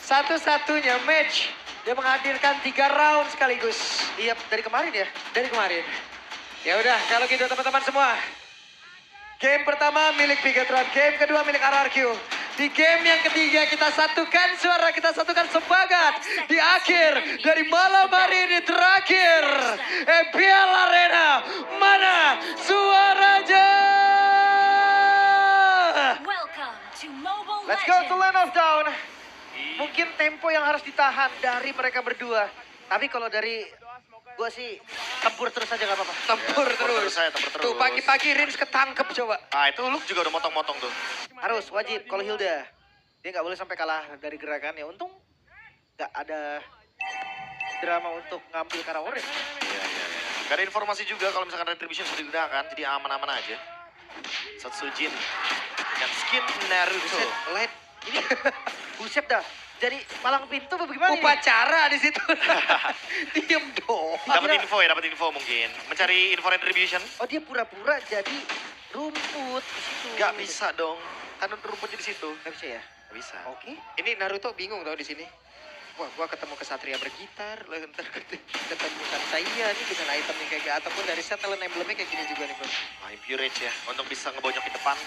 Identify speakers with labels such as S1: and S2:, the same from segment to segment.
S1: Satu-satunya match. Dia menghadirkan 3 round sekaligus.
S2: Iya, dari kemarin ya?
S1: Dari kemarin. Ya udah, kalau gitu teman-teman semua. Game pertama milik Bigetron, game kedua milik RRQ. Di game yang ketiga kita satukan suara, kita satukan semangat. Di akhir dari malam hari ini terakhir. EPL Arena, mana suaranya?
S2: Let's go to Land of Dawn. Mungkin tempo yang harus ditahan dari mereka berdua. Tapi kalau dari gue sih tempur terus aja gak apa-apa.
S1: Tempur terus.
S3: Tempur terus.
S1: Tuh pagi-pagi Rins ketangkep coba.
S3: Ah itu Luke juga udah motong-motong tuh.
S2: Harus, wajib. Kalau Hilda, dia nggak boleh sampai kalah dari gerakan. Ya untung nggak ada drama untuk ngambil Karawarin.
S3: Iya. Gak ada informasi juga kalau misalkan Retribution sudah digunakan, jadi aman-aman aja. Satsujin dengan skin Naruto.
S2: Buset, light. Ini buset dah. Jadi palang pintu apa bagaimana ini?
S1: Upacara di situ. Diem dong.
S3: Dapat info mungkin. Mencari info Retribution.
S2: Oh dia pura-pura jadi rumput di situ.
S3: Gak bisa dong. Kan rumputnya di situ.
S2: Gak bisa ya?
S3: Gak bisa.
S2: Oke.
S1: Ini Naruto bingung tau di sini. Wah, gua ketemu kesatria bergitar, lalu ntar ketemu saya nih dengan item yang kayak gitu, ataupun dari set talent emblemnya kayak gini juga nih bro.
S3: Impure Rage ya, untuk bisa ngebonyokin depan.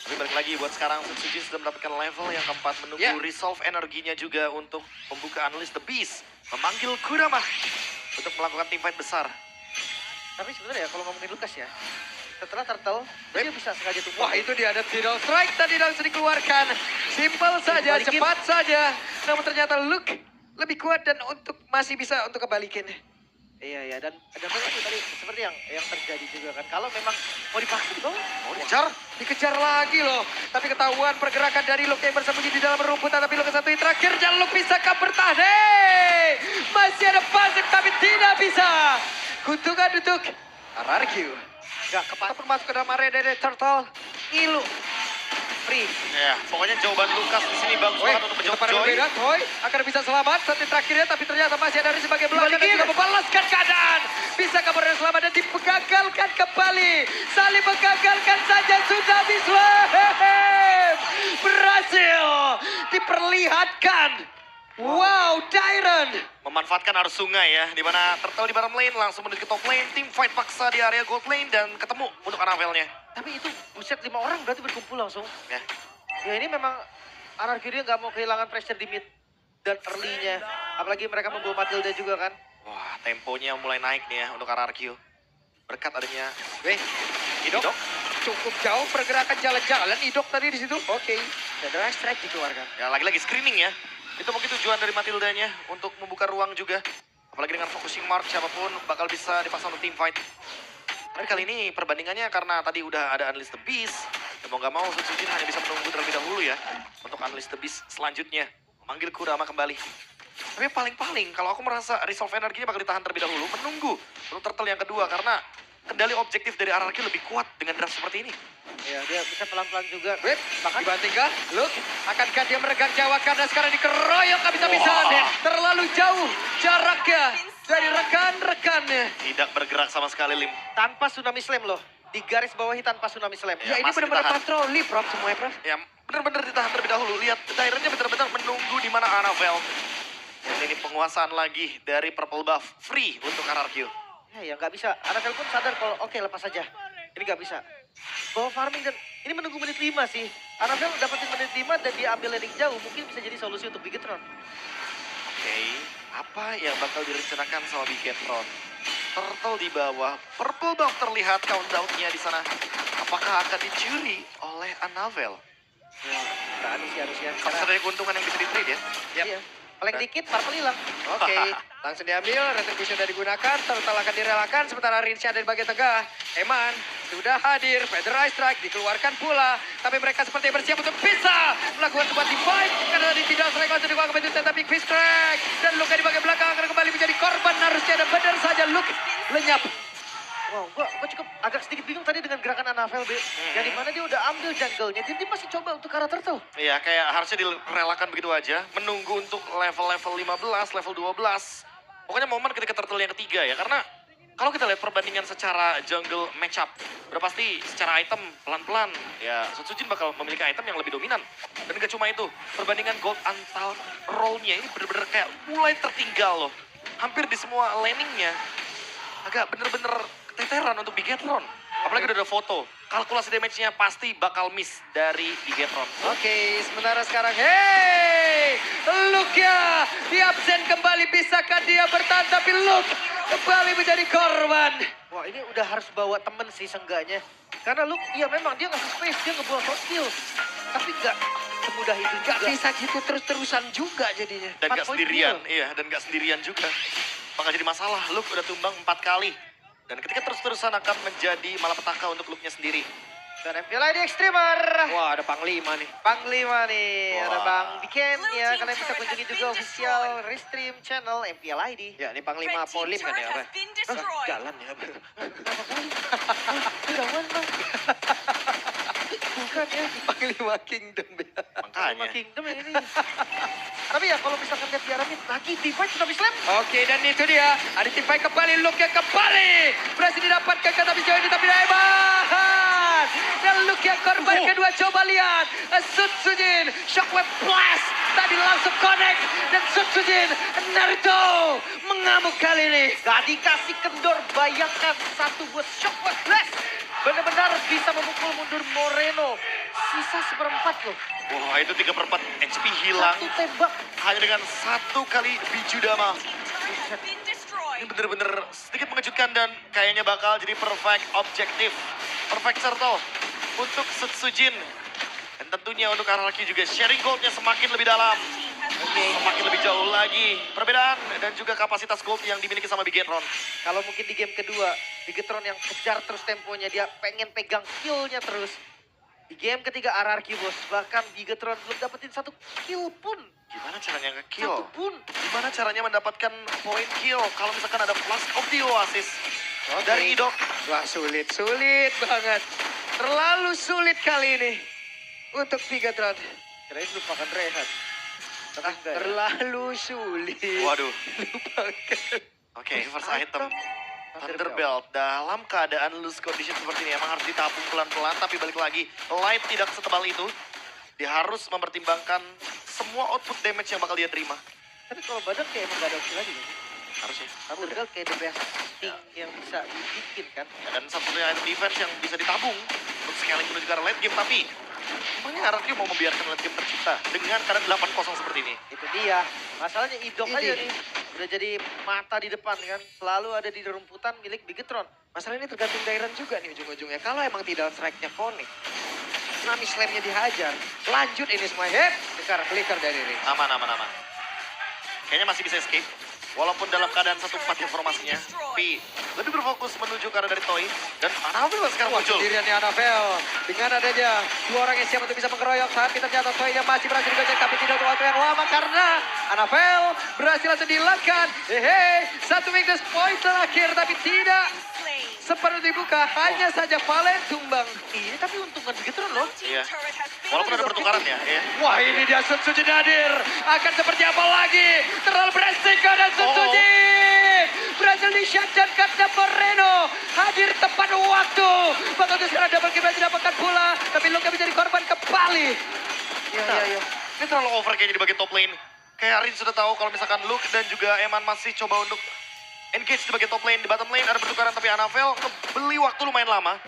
S3: Tapi balik lagi buat sekarang, Satsujin sudah mendapatkan level yang keempat, menunggu resolve energinya juga untuk membuka Unleash the Beast. Memanggil Kurama untuk melakukan teamfight besar.
S2: Tapi sebenarnya ya kalau ngomongin Lukas ya, setelah Turtle, dia bisa sengaja tumpah.
S1: Wah itu dia ada Tidal Strike tadi langsung dikeluarkan. Simple saja,
S2: Dibalikin.
S1: cepat saja. Namun ternyata Luke lebih kuat dan masih bisa untuk kebalikin.
S2: Iya dan memang itu tadi seperti yang terjadi juga kan. Kalau memang mau dipaksa tuh,
S3: Mau dikejar?
S1: Dikejar lagi loh. Tapi ketahuan pergerakan dari Luke yang bersembunyi di dalam rumput. Tapi Luke satu yang terakhir dan Luke bisakah bertahan? Hey! Masih ada Pasek tapi tidak bisa. Kutukan untuk RRQ. Gak kepala masuk ke dalam area dari Turtle. Ngilu. Free.
S3: Ya, pokoknya jawaban Lukas di sini bagus banget untuk menjawab
S1: pada
S3: Joy.
S1: berbeda, Joy akan bisa selamat saat terakhirnya, tapi ternyata masih ada sebagai belakang dan juga membalaskan keadaan. Bisa kabar selamat dan digagalkan kembali. Saling menggagalkan saja sudah bisa. Berhasil diperlihatkan. Wow, Tyron.
S3: Memanfaatkan arus sungai ya, di mana Turtle di bottom lane langsung menuju ke top lane, tim fight paksa di area gold lane dan ketemu untuk Anavelnya.
S2: tapi itu buset 5 orang berarti berkumpul langsung.
S3: Ya,
S2: Ya ini memang RRQ dia nggak mau kehilangan pressure di mid dan early-nya. Apalagi mereka membawa Matilda juga kan.
S3: wah temponya mulai naik nih ya untuk RRQ. Berkat adanya
S1: Idok. Cukup jauh pergerakan jalan-jalan Idok tadi di situ. Oke.
S2: Dan Drive Strike dikeluarkan.
S3: ya lagi-lagi screening ya. Itu mungkin tujuan dari Matildanya untuk membuka ruang juga. Apalagi dengan focusing mark siapapun bakal bisa dipasang untuk team fight. Tapi kali ini perbandingannya karena tadi udah ada Unleash the Beast. Dan mau gak mau Satsujin hanya bisa menunggu terlebih dahulu ya. Untuk Unleash the Beast selanjutnya. Memanggil Kurama kembali. Tapi paling-paling kalau aku merasa resolve energinya bakal ditahan terlebih dahulu. Menunggu untuk Turtle yang kedua. Karena kendali objektif dari RRQ lebih kuat dengan draft seperti ini.
S2: Ya dia bisa pelan-pelan juga.
S1: Wait, bahkan dibantingkah? Luke, akankah dia meregang nyawa karena sekarang dikeroyok habis-habisan. Terlalu jauh jaraknya dari rekan-rekannya.
S3: Tidak bergerak sama sekali, Lim.
S2: Tanpa tsunami slam loh. Di garis bawahi tanpa tsunami slam.
S1: Ya, ini
S3: masih
S1: benar-benar
S3: ditahan.
S1: patroli, Prof, semuanya, Prof.
S3: Ya, benar-benar ditahan terlebih dahulu. Lihat, Tyrant-nya benar-benar menunggu di mana Anavel. Dan ini penguasaan lagi dari Purple Buff. Free untuk RRQ.
S2: Ya nggak bisa. Anavel pun sadar kalau oke lepas saja. Ini nggak bisa. Bawa farming dan ini menunggu menit 5 sih. Anavel dapetin menit 5 dan dia ambil landing jauh. Mungkin bisa jadi solusi untuk Bigetron.
S3: Oke, apa yang bakal direncanakan sama Bigetron? Turtle di bawah, Purple Buff terlihat countdown-nya di sana. Apakah akan dicuri oleh Anavel?
S2: Ya, berani sih harusnya.
S3: Karena ada keuntungan yang bisa di-trade ya?
S2: Iya. Paling dikit purple hilang.
S1: Oke, langsung diambil, retribution sudah digunakan, Turtle akan direlakan, sementara Rinsha ada di bagian tengah. Eman sudah hadir, Federal Strike dikeluarkan pula, tapi mereka seperti bersiap untuk bisa melakukan sebuah divide, karena tadi tidak strike langsung dikeluarkan begitu, tapi quick strike, dan Luke di bagian belakang akan kembali menjadi korban, harusnya ada benar saja Luke lenyap.
S2: Wow, gua cukup agak sedikit bingung tadi dengan gerakan Anavel, B. Yang dimana dia udah ambil jungle-nya, dia masih coba untuk ke arah Turtle.
S3: Iya, kayak harusnya direlakan begitu aja. Menunggu untuk level-level 15, level 12. Pokoknya momen ketika Turtle yang ketiga ya. Karena Kalau kita lihat perbandingan secara jungle matchup, udah pasti secara item pelan-pelan ya Setsujin bakal memiliki item yang lebih dominan. Dan gak cuma itu, perbandingan gold antar role-nya ini bener-bener kayak mulai tertinggal loh. Hampir di semua laningnya agak bener-bener keteteran untuk Bigetron. Apalagi udah ada foto, kalkulasi damage-nya pasti bakal miss dari Bigetron.
S1: Oke, sementara sekarang, hey, Luke-nya di absen kembali, bisakah dia bertahan, tapi Luke kembali menjadi korban.
S2: Wah ini udah harus bawa temen sih seenggaknya. Karena Luke, ya memang dia ngasih space, dia ngebuang short kill. Tapi nggak semudah itu
S1: Gak
S2: juga.
S1: bisa gitu terus-terusan juga jadinya.
S3: Dan
S2: 4
S3: gak
S2: point
S3: sendirian,
S2: kill.
S3: iya, dan gak sendirian juga. Bakal jadi masalah, Luke udah tumbang 4 kali. Dan ketika terus-terusan akan menjadi malapetaka untuk Luke-nya sendiri.
S2: Dan MPL ID Extremer.
S1: Wah, ada Panglima nih.
S2: Panglima nih, ada
S3: Wah.
S2: Bang Biken ya. Kalian bisa kunjungi juga official Restream channel MPL ID.
S1: Ya, ini Panglima Polim kan ya, apa? Jalan ya.
S2: Kirawan Bang. Bukan ya.
S1: Panglima Kingdom ya.
S2: Panglima
S3: Makanya.
S2: Kingdom ya ini. Tapi ya kalau misalkan lihat diarahin lagi, Divine sudah bisa slam.
S1: Oke, dan itu dia. Ada tim fight kembali, Luke yang kembali. Berhasil didapatkan ke tapi sejauh ini, tapi Daiman. Dan Luke yang korban kedua, coba lihat. Setsujin, Shockwave Blast. Tadi langsung connect. Dan Setsujin, Naruto mengamuk kali ini.
S2: Gak dikasih kendor, bayangkan satu buat Shockwave Blast. Benar-benar bisa memukul mundur Moreno. Sisa seperempat loh.
S3: Wah, itu 3/4 HP hilang
S2: Satu tembak.
S3: hanya dengan 1 kali biju dama. Ini bener-bener sedikit mengejutkan dan kayaknya bakal jadi perfect objektif. Perfect circle untuk Setsujin. Dan tentunya untuk RRQ juga sharing goldnya semakin lebih dalam. Semakin lebih jauh lagi perbedaan dan juga kapasitas gold yang dimiliki sama Bigetron.
S2: Kalau mungkin di game kedua, Bigetron yang kejar terus temponya, dia pengen pegang kill-nya terus. Di game ketiga RRQ bos, bahkan Bigetron belum dapetin satu kill pun.
S3: Gimana caranya nge-kill?
S2: Satu pun.
S3: Gimana caranya mendapatkan point kill kalau misalkan ada plus of the Oasis dari Idok?
S1: Wah, sulit banget. Terlalu sulit kali ini untuk Bigetron.
S2: Kirain lupakan Rehat. Tapi enggak ya.
S1: Terlalu sulit.
S3: Waduh.
S1: Lupakan.
S3: Oke, first item. Thunderbelt dalam keadaan loose condition seperti ini emang harus ditabung pelan-pelan, tapi balik lagi Light tidak setebal itu. Dia harus mempertimbangkan semua output damage yang bakal dia terima.
S2: Tapi kalau badan kayak emang gak ada opsi lagi kan?
S3: Harusnya.
S2: Thunderbelt kayak the best thing yang bisa dibikin kan.
S3: Dan satu-satunya item defense yang bisa ditabung untuk scaling menuju ke arah late game, tapi emangnya RRQ mau membiarkan late game tercipta dengan keadaan 8-0 seperti ini?
S2: Itu dia. Masalahnya Idok
S1: Ini.
S2: aja nih. Udah jadi mata di depan kan. Selalu ada di rumputan milik Bigetron.
S1: Masalah ini tergantung Dairon juga nih ujung-ujungnya. Kalau emang tidak strike-nya connect, Tsunami Slam-nya dihajar. Lanjut ini semua. Hep, flicker dari Rick.
S3: Aman. Kayaknya masih bisa escape. Walaupun dalam keadaan 1-4 informasinya, tapi lebih berfokus menuju ke arah dari Toy. Dan Anabel sekarang
S1: Wah,
S3: muncul.
S1: sendirian nih Anabel. Dengan adanya dua orang yang siap untuk bisa mengeroyok. Tapi ternyata Toy-nya masih berhasil digocek. Tapi tidak untuk waktu yang lama karena Anabel berhasil langsung dilakukan. Hehe, satu weakness point terakhir. Tapi tidak seperti dibuka. Hanya saja Valen tumbang.
S2: Iya tapi untungan Bigetron loh.
S3: Iya. Walaupun ada pertukaran ya.
S1: Wah, ini dia Setsujin hadir. Akan seperti apa lagi? Terlalu beresiko dan Setsujin berhasil di-shutdown karena Moreno hadir tepat waktu. Bakal sekarang double kill berhasil didapatkan pula. Tapi Luka menjadi korban kembali.
S2: Iya.
S3: Ini terlalu over kayaknya di bagian top lane. Kayak Arin sudah tahu kalau misalkan Luke dan juga Eman masih coba untuk engage di bagian top lane. Di bottom lane ada pertukaran tapi Anabel beli waktu lumayan lama.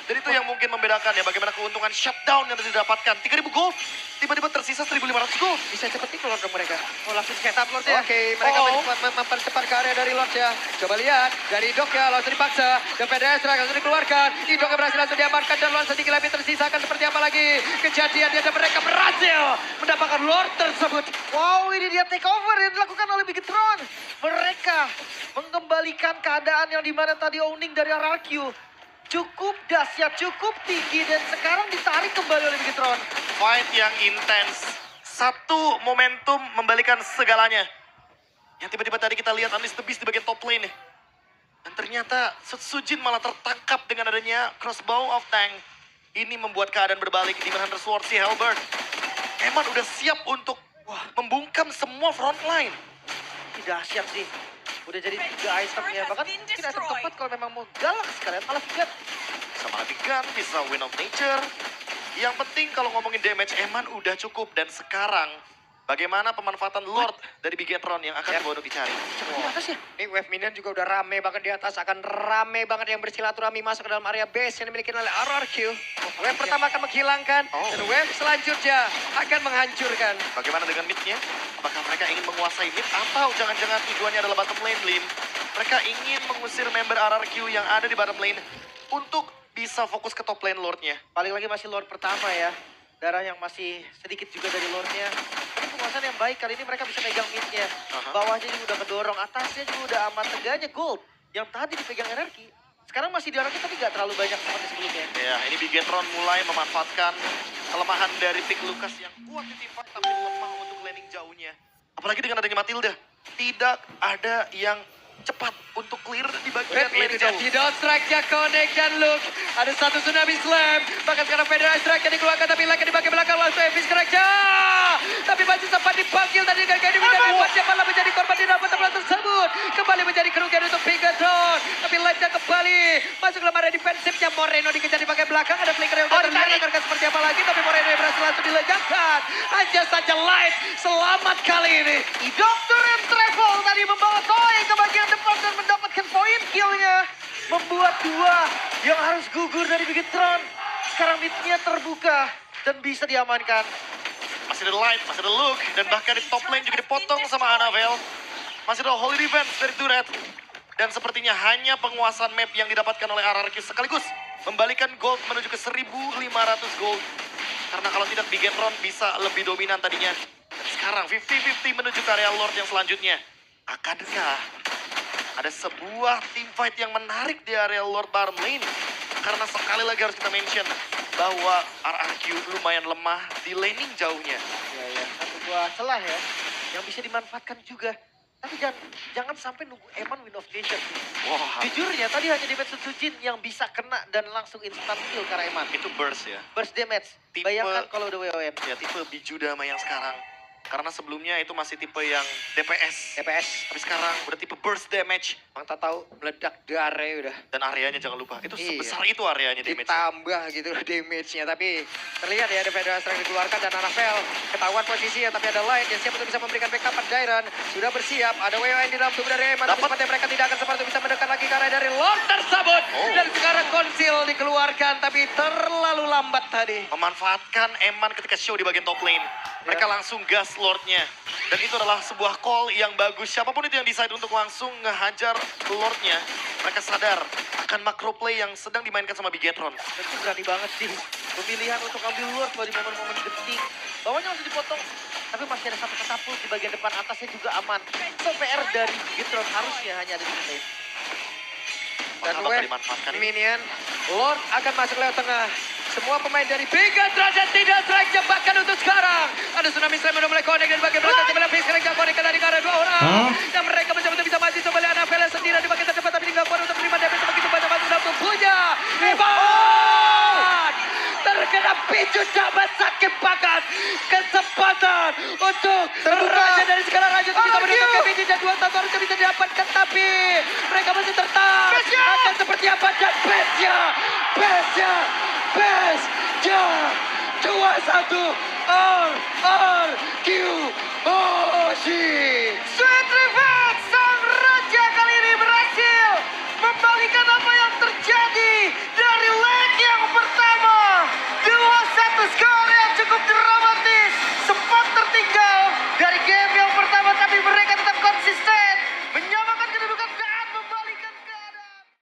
S3: Dan itu yang mungkin membedakan ya bagaimana keuntungan shutdown yang didapatkan. 3.000 gold, tiba-tiba tersisa 1.500 gold.
S1: Bisa cepat nih Lord dong mereka.
S2: Oh langsung set up Lord ya.
S1: Oke, mereka mempercepat ke area dari Lord ya. Coba lihat, dari Idok ya langsung dipaksa. Dan PDS langsung dikeluarkan. Idok yang berhasil langsung diamankan dan Lord sedikit lebih tersisa akan seperti apa lagi kejadiannya. Dan mereka berhasil mendapatkan Lord tersebut.
S2: Wow ini dia take over yang dilakukan oleh Bigetron. Mereka mengembalikan keadaan yang dimana tadi owning dari RRQ. Cukup dahsyat, cukup tinggi dan sekarang ditarik kembali oleh Bigetron.
S3: Fight yang intens. Satu momentum membalikan segalanya. Yang tiba-tiba tadi kita lihat Unleash the Beast di bagian top lane nih. Dan ternyata Setsujin malah tertangkap dengan adanya crossbow of tank. Ini membuat keadaan berbalik di Hunter Sword si Halberd. Eman udah siap untuk membungkam semua front line.
S2: Ini dahsyat sih. Udah jadi 3 item ya. Bahkan mungkin item keempat kalau memang mau galak sekalian malah Vigat.
S3: Bisa matikan, bisa win of nature. Yang penting kalau ngomongin damage, Eman udah cukup. Dan sekarang, bagaimana pemanfaatan Lord dari Bigetron yang akan dibawa untuk dicari.
S2: Di atas ya.
S1: Ini wave minion juga udah rame banget di atas. Akan rame banget yang bersilaturahmi masuk ke dalam area base yang dimiliki oleh RRQ. Wave pertama akan menghilangkan. Dan wave selanjutnya akan menghancurkan.
S3: Bagaimana dengan mid-nya? Apakah mereka ingin menguasai mid atau jangan-jangan tujuannya adalah bottom lane, Lim? Mereka ingin mengusir member RRQ yang ada di bottom lane untuk bisa fokus ke top lane Lord-nya.
S2: Paling lagi masih Lord pertama ya. Darah yang masih sedikit juga dari Lord-nya. Tapi penguasaan yang baik kali ini mereka bisa pegang mid-nya. Bawahnya juga udah kedorong, atasnya juga udah aman teganya gold. Yang tadi dipegang RRQ. Sekarang masih di RRQ tapi gak terlalu banyak seperti sebelumnya.
S3: Ya, ini Bigetron mulai memanfaatkan kelemahan dari pick Lucas yang kuat di teamfight tapi lemah untuk laning jauhnya. Apalagi dengan adanya Matilda, tidak ada yang cepat untuk clear di bagian
S1: Wave
S3: laning
S1: itu
S3: jauh.
S1: di down strike-nya Connect dan Luke. Ada satu tsunami slam. Bahkan sekarang Federal Strike-nya dikeluarkan tapi lagi dipakai belakang waktu Evis Gereja. Tapi masih sempat dipanggil tadi dengan Gadi dan dia malah menjadi korban di dalam pertempuran tersebut. Kembali menjadi kerugian untuk Bigetron. Tapi Light-nya kembali masuk ke dalam area defensifnya. Moreno dikejar di bagian belakang. Ada flicker yang udah terlihat akan seperti apa lagi. Tapi Moreno yang berhasil langsung dilenyapkan. Hanya saja Light selamat kali ini.
S2: Doctor and Travel tadi membawa Toy ke bagian depan dan mendapatkan poin kill-nya. Membuat dua yang harus gugur dari Bigetron. Sekarang mid-nya terbuka dan bisa diamankan.
S3: Masih ada Light, masih ada Luke, dan bahkan di top lane juga dipotong sama Annabelle. Masih ada Holy Defense dari Turret. Dan sepertinya hanya penguasaan map yang didapatkan oleh RRQ sekaligus membalikan gold menuju ke 1.500 gold. Karena kalau tidak Bigetron bisa lebih dominan tadinya. Dan sekarang 50-50 menuju ke area Lord yang selanjutnya. Akankah ada sebuah team fight yang menarik di area Lord bottom lane? Karena sekali lagi harus kita mention bahwa RRQ lumayan lemah di laning jauhnya.
S2: Ya, satu buah celah ya yang bisa dimanfaatkan juga. Tapi jangan sampai nunggu Eman win of nation.
S3: Wah,
S2: Jujurnya tadi hanya defense Sujin yang bisa kena dan langsung instant kill karena Eman.
S3: itu burst ya.
S2: Burst damage.
S3: Tipe-
S2: Bayangkan kalau udah WON.
S3: Ya tipe Bijudama yang sekarang. Karena sebelumnya itu masih tipe yang DPS.
S1: DPS.
S3: Tapi sekarang udah tipe burst damage.
S1: Mang tak tahu meledak dare udah.
S3: Dan areanya jangan lupa, itu
S1: Iya.
S3: sebesar itu areanya damage.
S1: Ditambah gitu damage-nya. Tapi terlihat ya ada Federal Strike dikeluarkan dan Annabelle ketahuan posisinya. Tapi ada Light yang siap untuk bisa memberikan backup. Dairon sudah bersiap. Ada WON di dalam tubuh dari Eman. Tapi
S3: Dapat.
S1: sepertinya mereka tidak akan sempat untuk bisa mendekat lagi karena dari Lord tersebut. Dan sekarang konsil dikeluarkan tapi terlalu lambat tadi.
S3: Memanfaatkan Eman ketika show di bagian top lane. Mereka langsung gas Lordnya. Dan itu adalah sebuah call yang bagus. Siapapun itu yang decide untuk langsung ngehajar Lordnya. Mereka sadar akan macro play yang sedang dimainkan sama Bigetron.
S2: Dan itu berani banget sih. Pemilihan untuk ambil luar kalau di momen-momen genting. Bawahnya masih dipotong. Tapi masih ada satu katapult di bagian depan atasnya juga aman. So PR dari Bigetron harusnya hanya ada di sini.
S1: Dan
S3: Bakal
S1: Wave
S3: dimanfaatkan ini.
S1: minion Lord akan masuk lewat tengah. Semua pemain dari Bigetron dan tidak strike bahkan untuk sekarang. Ada tsunami slam udah mulai connect dan bagian belakang sebelah Fix sekarang gak connect dari karena dua orang. Dan mereka mencoba untuk bisa maju kembali Annabelle sendiri di bagian terdepan tapi tidak kuat untuk menerima damage begitu banyak masuk dalam tubuhnya. Evan terkena picu cabat sakit pakat. Kesempatan untuk raja dari segala raja untuk bisa menutup KBD dan dua tahun harusnya bisa didapatkan tapi mereka masih tertahan. Akan seperti apa dan Bestia 2-1 RRQ Hoshi.
S2: Sweet Revenge, sang raja kali ini berhasil membalikan apa yang terjadi dari leg yang pertama. 2-1 skor yang cukup dramatis. Sempat tertinggal dari game yang pertama